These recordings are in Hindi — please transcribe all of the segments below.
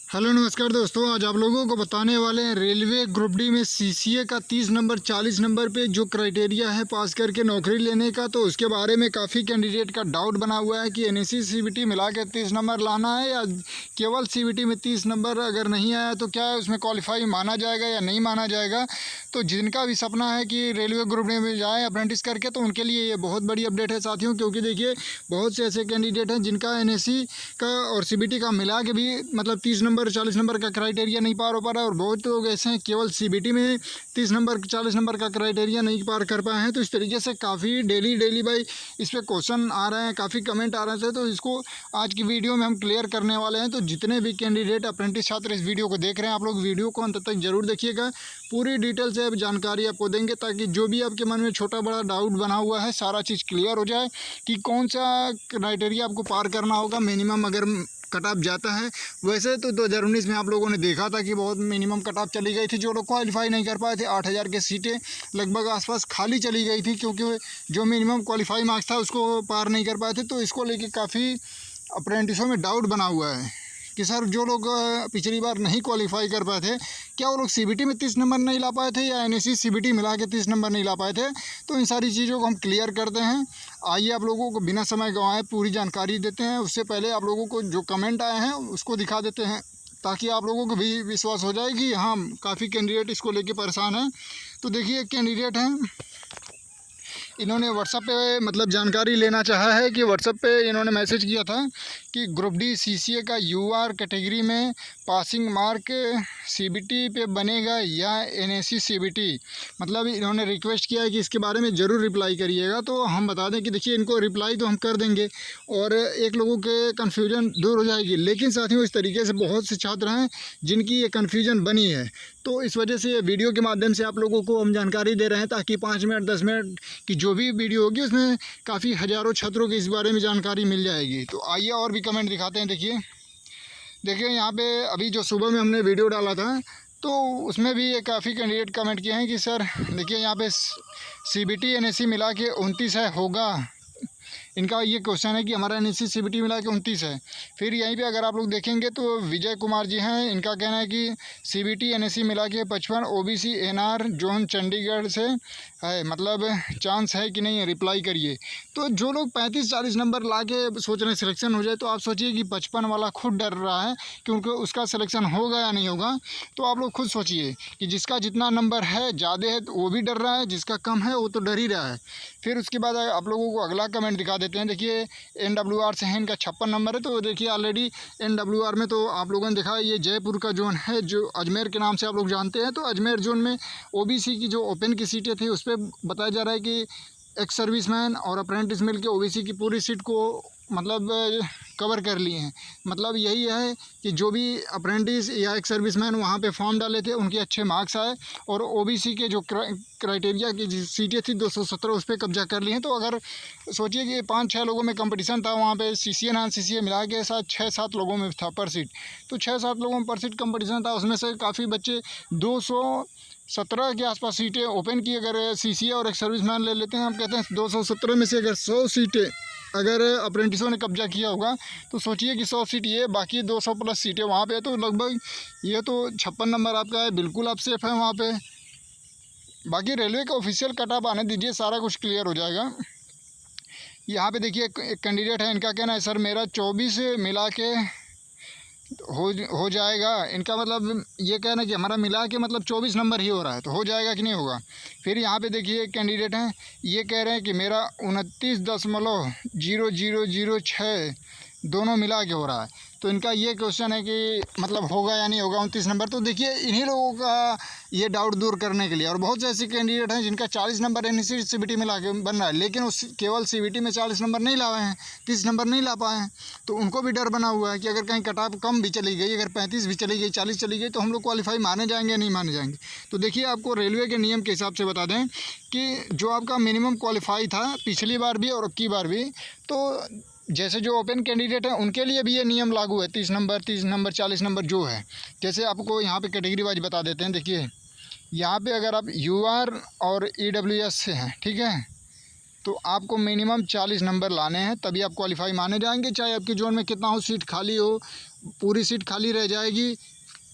हेलो नमस्कार दोस्तों, आज आप लोगों को बताने वाले हैं रेलवे ग्रुप डी में सीसीए का 30 नंबर 40 नंबर पे जो क्राइटेरिया है पास करके नौकरी लेने का। तो उसके बारे में काफ़ी कैंडिडेट का डाउट बना हुआ है कि एनएससी सीबीटी मिला के 30 नंबर लाना है या केवल सीबीटी में 30 नंबर अगर नहीं आया तो क्या उसमें क्वालिफाई माना जाएगा या नहीं माना जाएगा। तो जिनका भी सपना है कि रेलवे ग्रुप डी में जाए अप्रेंटिस करके, तो उनके लिए ये बहुत बड़ी अपडेट है साथियों, क्योंकि देखिए बहुत से ऐसे कैंडिडेट हैं जिनका एनएससी का और सीबीटी का मिला के भी मतलब 30 नंबर 40 नंबर का क्राइटेरिया नहीं पार हो पा रहा है, और बहुत लोग ऐसे हैं केवल सीबीटी में 30 नंबर 40 नंबर का क्राइटेरिया नहीं पार कर पाए हैं। तो इस तरीके से काफ़ी डेली भाई इस पर क्वेश्चन आ रहे हैं, काफ़ी कमेंट आ रहे थे, तो इसको आज की वीडियो में हम क्लियर करने वाले हैं। तो जितने भी कैंडिडेट अप्रेंटिस छात्र इस वीडियो को देख रहे हैं, आप लोग वीडियो को अंत तक जरूर देखिएगा। पूरी डिटेल से जानकारी आपको देंगे ताकि जो भी आपके मन में छोटा बड़ा डाउट बना हुआ है सारा चीज़ क्लियर हो जाए कि कौन सा क्राइटेरिया आपको पार करना होगा मिनिमम अगर कट ऑफ जाता है। वैसे तो 2019 में आप लोगों ने देखा था कि बहुत मिनिमम कट ऑफ चली गई थी, जो लोग क्वालिफाई नहीं कर पाए थे 8000 की सीटें लगभग आसपास खाली चली गई थी, क्योंकि जो मिनिमम क्वालिफाई मार्क्स था उसको पार नहीं कर पाए थे। तो इसको लेके काफ़ी अप्रेंटिसों में डाउट बना हुआ है कि सर जो लोग पिछली बार नहीं क्वालिफाई कर पाए थे, क्या वो लोग सीबीटी में 30 नंबर नहीं ला पाए थे या एनएससी सीबीटी मिला के 30 नंबर नहीं ला पाए थे। तो इन सारी चीज़ों को हम क्लियर करते हैं। आइए आप लोगों को बिना समय गंवाए पूरी जानकारी देते हैं। उससे पहले आप लोगों को जो कमेंट आए हैं उसको दिखा देते हैं ताकि आप लोगों को भी विश्वास हो जाए कि हाँ काफ़ी कैंडिडेट इसको लेके परेशान हैं। तो देखिए एक कैंडिडेट हैं, इन्होंने व्हाट्सएप पे मतलब जानकारी लेना चाहा है कि व्हाट्सएप पे इन्होंने मैसेज किया था कि ग्रुप डी सीसीए का यूआर कैटेगरी में पासिंग मार्क सीबीटी पे बनेगा या एनएससी सीबीटी। मतलब इन्होंने रिक्वेस्ट किया है कि इसके बारे में ज़रूर रिप्लाई करिएगा। तो हम बता दें कि देखिए इनको रिप्लाई तो हम कर देंगे और एक लोगों के कन्फ्यूजन दूर हो जाएगी, लेकिन साथियों इस तरीके से बहुत से छात्र हैं जिनकी ये कन्फ्यूजन बनी है। तो इस वजह से वीडियो के माध्यम से आप लोगों को हम जानकारी दे रहे हैं ताकि 5 मिनट 10 मिनट की जो भी वीडियो होगी उसमें काफ़ी हज़ारों छात्रों की इस बारे में जानकारी मिल जाएगी। तो आइए और भी कमेंट दिखाते हैं। देखिए यहाँ पे अभी जो सुबह में हमने वीडियो डाला था तो उसमें भी ये काफ़ी कैंडिडेट कमेंट किए हैं कि सर देखिए यहाँ पे सीबीटी एनएससी मिला के 29 है होगा। इनका ये क्वेश्चन है कि हमारा एनएससी सीबीटी मिला के 29 है। फिर यहीं पे अगर आप लोग देखेंगे तो विजय कुमार जी हैं, इनका कहना है कि सीबीटी एनएससी मिला के 55 ओबीसी एनआर जोन चंडीगढ़ से है, मतलब चांस है कि नहीं, रिप्लाई करिए। तो जो लोग 35-40 नंबर ला के सोच रहे हैं सिलेक्शन हो जाए, तो आप सोचिए कि 55 वाला खुद डर रहा है कि उनको उसका सिलेक्शन होगा या नहीं होगा। तो आप लोग खुद सोचिए कि जिसका जितना नंबर है ज़्यादा है तो वो भी डर रहा है, जिसका कम है वो तो डर ही रहा है। फिर उसके बाद आप लोगों को अगला कमेंट दिखा देते हैं। देखिए एनडब्ल्यूआर से है, इनका 56 नंबर है। तो देखिए ऑलरेडी एनडब्ल्यूआर में तो आप लोगों ने देखा ये जयपुर का जोन है जो अजमेर के नाम से आप लोग जानते हैं। तो अजमेर जोन में ओबीसी की जो ओपन की सीटें थी उस पर बताया जा रहा है कि एक्स सर्विसमैन और अप्रेंटिस मिल के ओबीसी की पूरी सीट को मतलब कवर कर लिए हैं। मतलब यही है कि जो भी अप्रेंटिस या एक्स सर्विसमैन वहाँ पे फॉर्म डाले थे उनके अच्छे मार्क्स आए और ओबीसी के जो क्राइटेरिया की सीटें थी 217 उस पर कब्जा कर लिए हैं। तो अगर सोचिए कि 5-6 लोगों में कंपटीशन था वहाँ पे, सीसीए नॉन सीसीए मिला के साथ 6-7 लोगों में था पर सीट। तो 6-7 लोगों में पर सीट कंपटीशन था, उसमें से काफ़ी बच्चे 217 के आसपास सीटें ओपन की। अगर सीसीए और एक सर्विसमैन ले लेते हैं, हम कहते हैं 217 में से अगर 100 सीटें अगर अप्रेंटिसों ने कब्जा किया होगा तो सोचिए कि 100 सीट ये, बाकी 200 प्लस सीटें वहाँ पे, तो लगभग ये तो 56 नंबर आपका है, बिल्कुल आप सेफ हैं वहाँ पे। बाकी रेलवे का ऑफिशियल कट ऑफ आने दीजिए, सारा कुछ क्लियर हो जाएगा। यहाँ पे देखिए एक कैंडिडेट है, इनका कहना है सर मेरा 24 मिला के हो जाएगा। इनका मतलब ये कहना है कि हमारा मिला के मतलब 24 नंबर ही हो रहा है, तो हो जाएगा कि नहीं होगा। फिर यहाँ पे देखिए एक कैंडिडेट हैं, ये कह रहे हैं कि मेरा 29.0006 दोनों मिला के हो रहा है। तो इनका ये क्वेश्चन है कि मतलब होगा या नहीं होगा 29 नंबर। तो देखिए इन्हीं लोगों का ये डाउट दूर करने के लिए, और बहुत से ऐसे कैंडिडेट हैं जिनका 40 नंबर एनएससी सीबीटी में ला के बन रहा है, लेकिन उस केवल सीबीटी में 40 नंबर नहीं लाए हैं, 30 नंबर नहीं ला पाए हैं। तो उनको भी डर बना हुआ है कि अगर कहीं कट ऑफ कम भी चली गई, अगर 35 भी चली गई, 40 चली गई, तो हम लोग क्वालिफाई माने जाएंगे या नहीं माने जाएंगे। तो देखिए आपको रेलवे के नियम के हिसाब से बता दें कि जो आपका मिनिमम क्वालिफाई था पिछली बार भी और अब की बार भी, तो जैसे जो ओपन कैंडिडेट हैं उनके लिए भी ये नियम लागू है। 30 नंबर 40 नंबर जो है, जैसे आपको यहाँ पे कैटेगरी वाइज बता देते हैं। देखिए यहाँ पे अगर आप यूआर और ईडब्ल्यूएस से हैं, ठीक है, तो आपको मिनिमम 40 नंबर लाने हैं, तभी आप क्वालिफाई माने जाएंगे। चाहे आपके जोन में कितना हो, सीट खाली हो, पूरी सीट खाली रह जाएगी,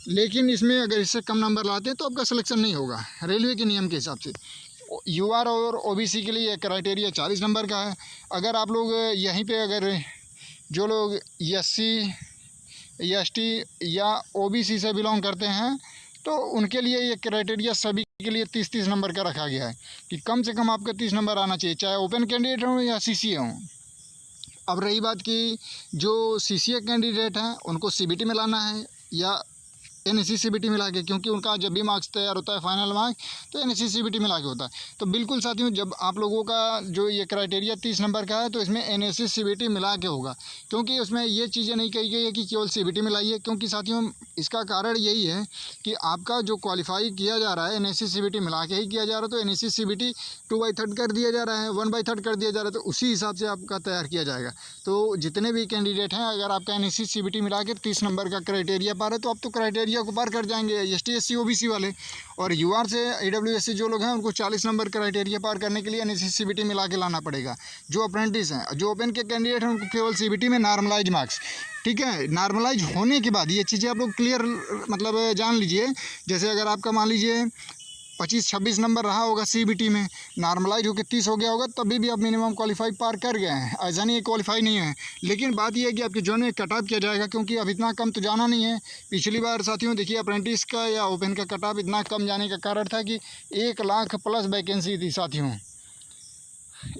लेकिन इसमें अगर इससे कम नंबर लाते हैं तो आपका सिलेक्शन नहीं होगा रेलवे के नियम के हिसाब से। यूआर और ओबीसी के लिए क्राइटेरिया 40 नंबर का है। अगर आप लोग यहीं पे अगर जो लोग एससी, एसटी या ओबीसी से बिलोंग करते हैं तो उनके लिए ये क्राइटेरिया सभी के लिए 30-30 नंबर का रखा गया है कि कम से कम आपका 30 नंबर आना चाहिए, चाहे ओपन कैंडिडेट हो या सीसीए हो। अब रही बात कि जो सीसीए कैंडिडेट हैं उनको सीबीटी में लाना है या एनएससी सीबीटी मिला के, क्योंकि उनका जब भी मार्क्स तैयार होता है फाइनल मार्क्स तो एनएससी सीबीटी मिला के होता है। तो बिल्कुल साथियों, जब आप लोगों का जो ये क्राइटेरिया 30 नंबर का है तो इसमें एनएससी सीबीटी मिला के होगा, क्योंकि उसमें ये चीज़ें नहीं कही गई है कि केवल सीबीटी मिलाइए। क्योंकि साथियों इसका कारण यही है कि आपका जो क्वालिफाई किया जा रहा है एनएससी सीबीटी मिला के ही किया जा रहा है, तो एनएससी सीबीटी 2/3 कर दिया जा रहा है, 1/3 कर दिया जा रहा है, तो उसी हिसाब से आपका तैयार किया जाएगा। तो जितने भी कैंडिडेट हैं, अगर आपका एनएससी सीबीटी मिला के 30 नंबर का क्राइटेरिया पार है तो आप तो क्राइटेरिया को पार कर जाएंगे, एसटी, एससी, ओबीसी वाले। और यूआर से ईडब्ल्यूएस से जो लोग हैं उनको 40 नंबर क्राइटेरिया पार करने के लिए एनएससी सीबीटी मिला के लाना पड़ेगा। जो अप्रेंटिस हैं, जो ओपन के कैंडिडेट हैं, उनको केवल सीबीटी में नॉर्मलाइज मार्क्स, ठीक है। नॉर्मलाइज होने के बाद ये चीज़ें आप लोग क्लियर मतलब जान लीजिए। जैसे अगर आपका मान लीजिए 25-26 नंबर रहा होगा सीबीटी में, नॉर्मलाइज होकर 30 हो गया होगा, तभी भी आप मिनिमम क्वालिफाई पार कर गए हैं। ऐसा नहीं है क्वालिफाई नहीं है, लेकिन बात यह है कि आपके जोन में कट ऑफ किया जाएगा, क्योंकि अब इतना कम तो जाना नहीं है। पिछली बार साथियों देखिए अप्रेंटिस का या ओपन का कट ऑफ इतना कम जाने का कारण था कि 1 लाख प्लस वैकेंसी थी साथियों।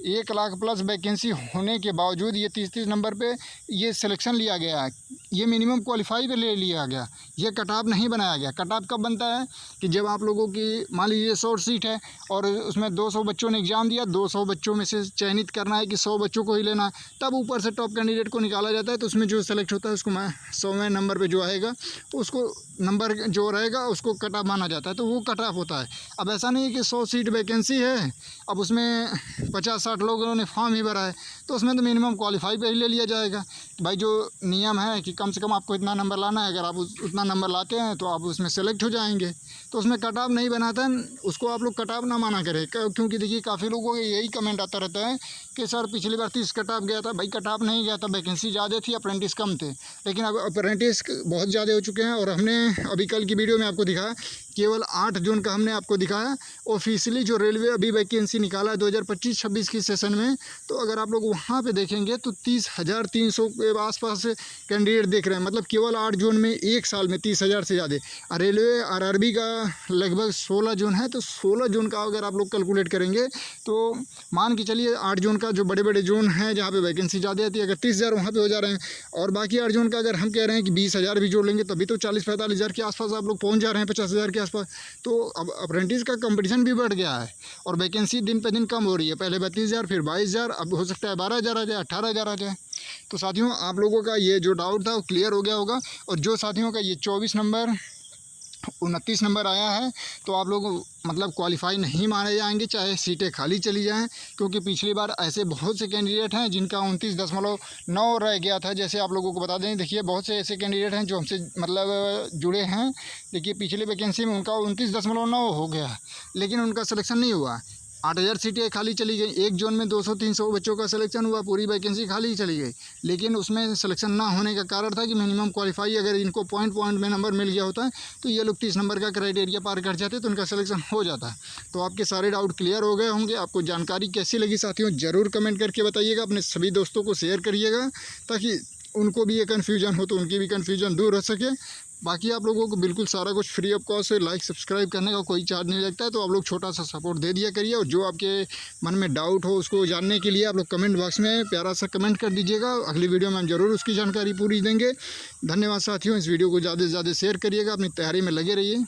1 लाख प्लस वैकेंसी होने के बावजूद ये 30-30 नंबर पे ये सिलेक्शन लिया गया है, ये मिनिमम क्वालिफाई पे ले लिया गया, ये कट ऑफ नहीं बनाया गया। कट ऑफ कब बनता है कि जब आप लोगों की मान लीजिए 100 सीट है और उसमें 200 बच्चों ने एग्ज़ाम दिया, 200 बच्चों में से चयनित करना है कि 100 बच्चों को ही लेना है, तब ऊपर से टॉप कैंडिडेट को निकाला जाता है। तो उसमें जो सेलेक्ट होता है उसको 100वें नंबर पर जो आएगा उसको नंबर जो रहेगा उसको कट ऑफ माना जाता है, तो वो कट ऑफ होता है। अब ऐसा नहीं है कि 100 सीट वैकेंसी है, अब उसमें 50-60 लोगों ने फॉर्म ही भरा है, तो उसमें तो मिनिमम क्वालिफाई पे ही ले लिया जाएगा। भाई जो नियम है कि कम से कम आपको इतना नंबर लाना है, अगर आप उतना नंबर लाते हैं तो आप उसमें सेलेक्ट हो जाएंगे। तो उसमें कट ऑफ नहीं बनाता है, उसको आप लोग कट ऑफ ना माना करें। क्योंकि देखिए काफ़ी लोगों को यही कमेंट आता रहता है कि सर पिछली बार 30 कट ऑफ गया था। भाई कट ऑफ नहीं गया था, वैकेंसी ज़्यादा थी, अप्रेंटिस कम थे, लेकिन अब अप्रेंटिस बहुत ज़्यादा हो चुके हैं। और हमने अभी कल की वीडियो में आपको दिखाया, केवल 8 जून का हमने आपको दिखाया ऑफिशियली जो रेलवे अभी वैकेंसी निकाला है 2025-26 की सेशन में। तो अगर आप लोग वहाँ पे देखेंगे तो 30,300 के आसपास कैंडिडेट देख रहे हैं, मतलब केवल 8 जून में एक साल में 30,000 से ज़्यादा। और रेलवे आरआरबी का लगभग 16 जून है, तो 16 जून का अगर आप लोग कैलकुलेट करेंगे तो मान के चलिए 8 जून का जो बड़े बड़े जोन हैं जहाँ पे वैकेंसी ज़्यादा आती है, अगर 30,000 वहाँ पे हो जा रहे हैं, और बाकी 8 जून का अगर हम कह रहे हैं कि 20,000 भी जोड़ लेंगे तभी तो 40-45,000 के आसपास आप लोग पहुँच जा रहे हैं, 50,000 के आसपास। तो अब अप्रेंटिस का कंपटीशन भी बढ़ गया है और वैकेंसी दिन पे दिन कम हो रही है। पहले 32,000, फिर 22,000, अब हो सकता है 12,000 आ जाए, 18,000 आ जाए। तो साथियों आप लोगों का ये जो डाउट था वो क्लियर हो गया होगा। और जो साथियों का ये 24 नंबर 29 नंबर आया है तो आप लोग मतलब क्वालिफाई नहीं माने जाएंगे, चाहे सीटें खाली चली जाएं। क्योंकि पिछली बार ऐसे बहुत से कैंडिडेट हैं जिनका 29.9 रह गया था। जैसे आप लोगों को बता दें, देखिए बहुत से ऐसे कैंडिडेट हैं जो हमसे मतलब जुड़े हैं। देखिए पिछली वैकेंसी में उनका 29.9 हो गया, लेकिन उनका सिलेक्शन नहीं हुआ। 8,000 सीटें खाली चली गई, एक जोन में 200-300 बच्चों का सिलेक्शन हुआ, पूरी वैकेंसी खाली चली गई। लेकिन उसमें सिलेक्शन ना होने का कारण था कि मिनिमम क्वालिफाई अगर इनको पॉइंट में नंबर मिल गया होता है तो ये लोग 30 नंबर का क्राइटेरिया पार कर जाते तो उनका सिलेक्शन हो जाता है। तो आपके सारे डाउट क्लियर हो गए होंगे। आपको जानकारी कैसी लगी साथियों ज़रूर कमेंट करके बताइएगा, अपने सभी दोस्तों को शेयर करिएगा ताकि उनको भी ये कन्फ्यूजन हो तो उनकी भी कन्फ्यूजन दूर हो सके। बाकी आप लोगों को बिल्कुल सारा कुछ फ्री ऑफ कॉस्ट है, लाइक सब्सक्राइब करने का कोई चार्ज नहीं लगता है, तो आप लोग छोटा सा सपोर्ट दे दिया करिए। और जो आपके मन में डाउट हो उसको जानने के लिए आप लोग कमेंट बॉक्स में प्यारा सा कमेंट कर दीजिएगा, अगली वीडियो में हम ज़रूर उसकी जानकारी पूरी देंगे। धन्यवाद साथियों, इस वीडियो को ज़्यादा से ज़्यादा शेयर करिएगा, अपनी तैयारी में लगे रहिए।